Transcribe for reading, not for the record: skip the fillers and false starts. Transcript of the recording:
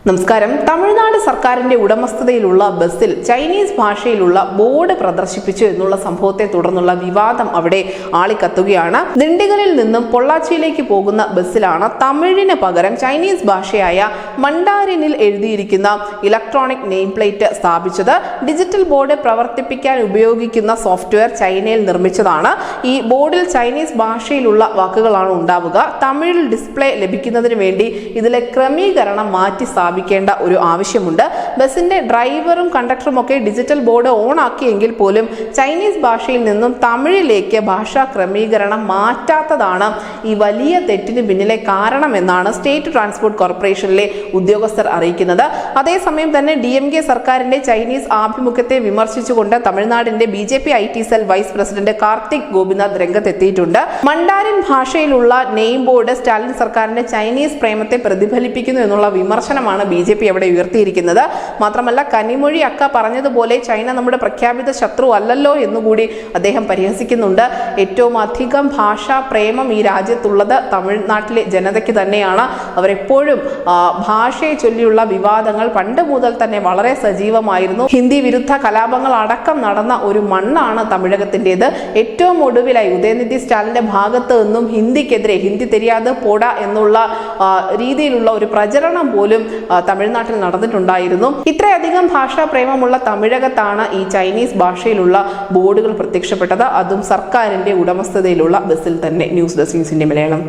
നമസ്കാരം. തമിഴ്നാട് സർക്കാരിന്റെ ഉടമസ്ഥതയിലുള്ള ബസ്സിൽ ചൈനീസ് ഭാഷയിലുള്ള ബോർഡ് പ്രദർശിപ്പിച്ചു എന്നുള്ള സംഭവത്തെ തുടർന്നുള്ള വിവാദം അവിടെ ആളിക്കത്തുകയാണ്. ദിണ്ടിഗലിൽ നിന്നും പൊള്ളാച്ചിയിലേക്ക് പോകുന്ന ബസ്സിലാണ് തമിഴിന് പകരം ചൈനീസ് ഭാഷയായ മണ്ടാരിനിൽ എഴുതിയിരിക്കുന്ന ഇലക്ട്രോണിക് നെയിം പ്ലേറ്റ് സ്ഥാപിച്ചത്. ഡിജിറ്റൽ ബോർഡ് പ്രവർത്തിപ്പിക്കാൻ ഉപയോഗിക്കുന്ന സോഫ്റ്റ്വെയർ ചൈനയിൽ നിർമ്മിച്ചതാണ്. ഈ ബോർഡിൽ ചൈനീസ് ഭാഷയിലുള്ള വാക്കുകളാണ് ഉണ്ടാവുക. തമിഴിൽ ഡിസ്പ്ലേ ലഭിക്കുന്നതിന് വേണ്ടി ഇതിലെ ക്രമീകരണം മാറ്റി സ്ഥാപിക്കേണ്ട ഒരു ആവശ്യമുണ്ട്. ബസിന്റെ ഡ്രൈവറും കണ്ടക്ടറും ഒക്കെ ഡിജിറ്റൽ ബോർഡ് ഓൺ ആക്കിയെങ്കിൽ പോലും ചൈനീസ് ഭാഷയിൽ നിന്നും തമിഴിലേക്ക് ഭാഷാ ക്രമീകരണം മാറ്റാത്തതാണ് ഈ വലിയ തെറ്റിന് പിന്നിലെ കാരണമെന്നാണ് സ്റ്റേറ്റ് ട്രാൻസ്പോർട്ട് കോർപ്പറേഷനിലെ ഉദ്യോഗസ്ഥർ അറിയിക്കുന്നത്. അതേസമയം തന്നെ DMK സർക്കാരിന്റെ ചൈനീസ് ആഭിമുഖ്യത്തെ വിമർശിച്ചുകൊണ്ട് തമിഴ്നാടിന്റെ BJP IT cell vice president Karthik Gopinath രംഗത്തെത്തിയിട്ടുണ്ട്. മണ്ടാരിൻ ഭാഷയിലുള്ള നെയിം ബോർഡ് സ്റ്റാലിൻ സർക്കാരിന്റെ ചൈനീസ് പ്രേമത്തെ പ്രതിഫലിപ്പിക്കുന്നു എന്നുള്ള വിമർശനമാണ് BJP അവിടെ ഉയർത്തിയിരിക്കുന്നത്. മാത്രമല്ല, കനിമൊഴി അക്ക പറഞ്ഞതുപോലെ ചൈന നമ്മുടെ പ്രഖ്യാപിത ശത്രു അല്ലല്ലോ എന്നുകൂടി അദ്ദേഹം പരിഹസിക്കുന്നുണ്ട്. ഏറ്റവും അധികം ഭാഷാ പ്രേമം ഈ രാജ്യത്തുള്ളത് തമിഴ്നാട്ടിലെ ജനതയ്ക്ക് തന്നെയാണ്. അവരെപ്പോഴും ഭാഷയെ ചൊല്ലിയുള്ള വിവാദങ്ങൾ പണ്ട് മുതൽ തന്നെ വളരെ സജീവമായിരുന്നു. ഹിന്ദി വിരുദ്ധ കലാപങ്ങൾ അടക്കം നടന്ന ഒരു മണ്ണാണ് തമിഴകത്തിൻ്റെത്. ഏറ്റവും ഒടുവിലായി ഉദയനിധി സ്റ്റാലിന്റെ ഭാഗത്ത് നിന്നും ഹിന്ദിക്കെതിരെ ഹിന്ദി തെരിയാതെ പോട എന്നുള്ള രീതിയിലുള്ള ഒരു പ്രചരണം പോലും തമിഴ്നാട്ടിൽ നടന്നിട്ടുണ്ടായിരുന്നു. ഇത്രയധികം ഭാഷാ പ്രേമമുള്ള തമിഴകത്താണ് ഈ ചൈനീസ് ഭാഷയിലുള്ള ബോർഡുകൾ പ്രത്യക്ഷപ്പെട്ടത്. അതും സർക്കാരിന്റെ ഉടമസ്ഥതയിലുള്ള ബസ്സിൽ തന്നെ. ന്യൂസ് ഡെസ്ക് ന്യൂസിന്റെ മലയാളം.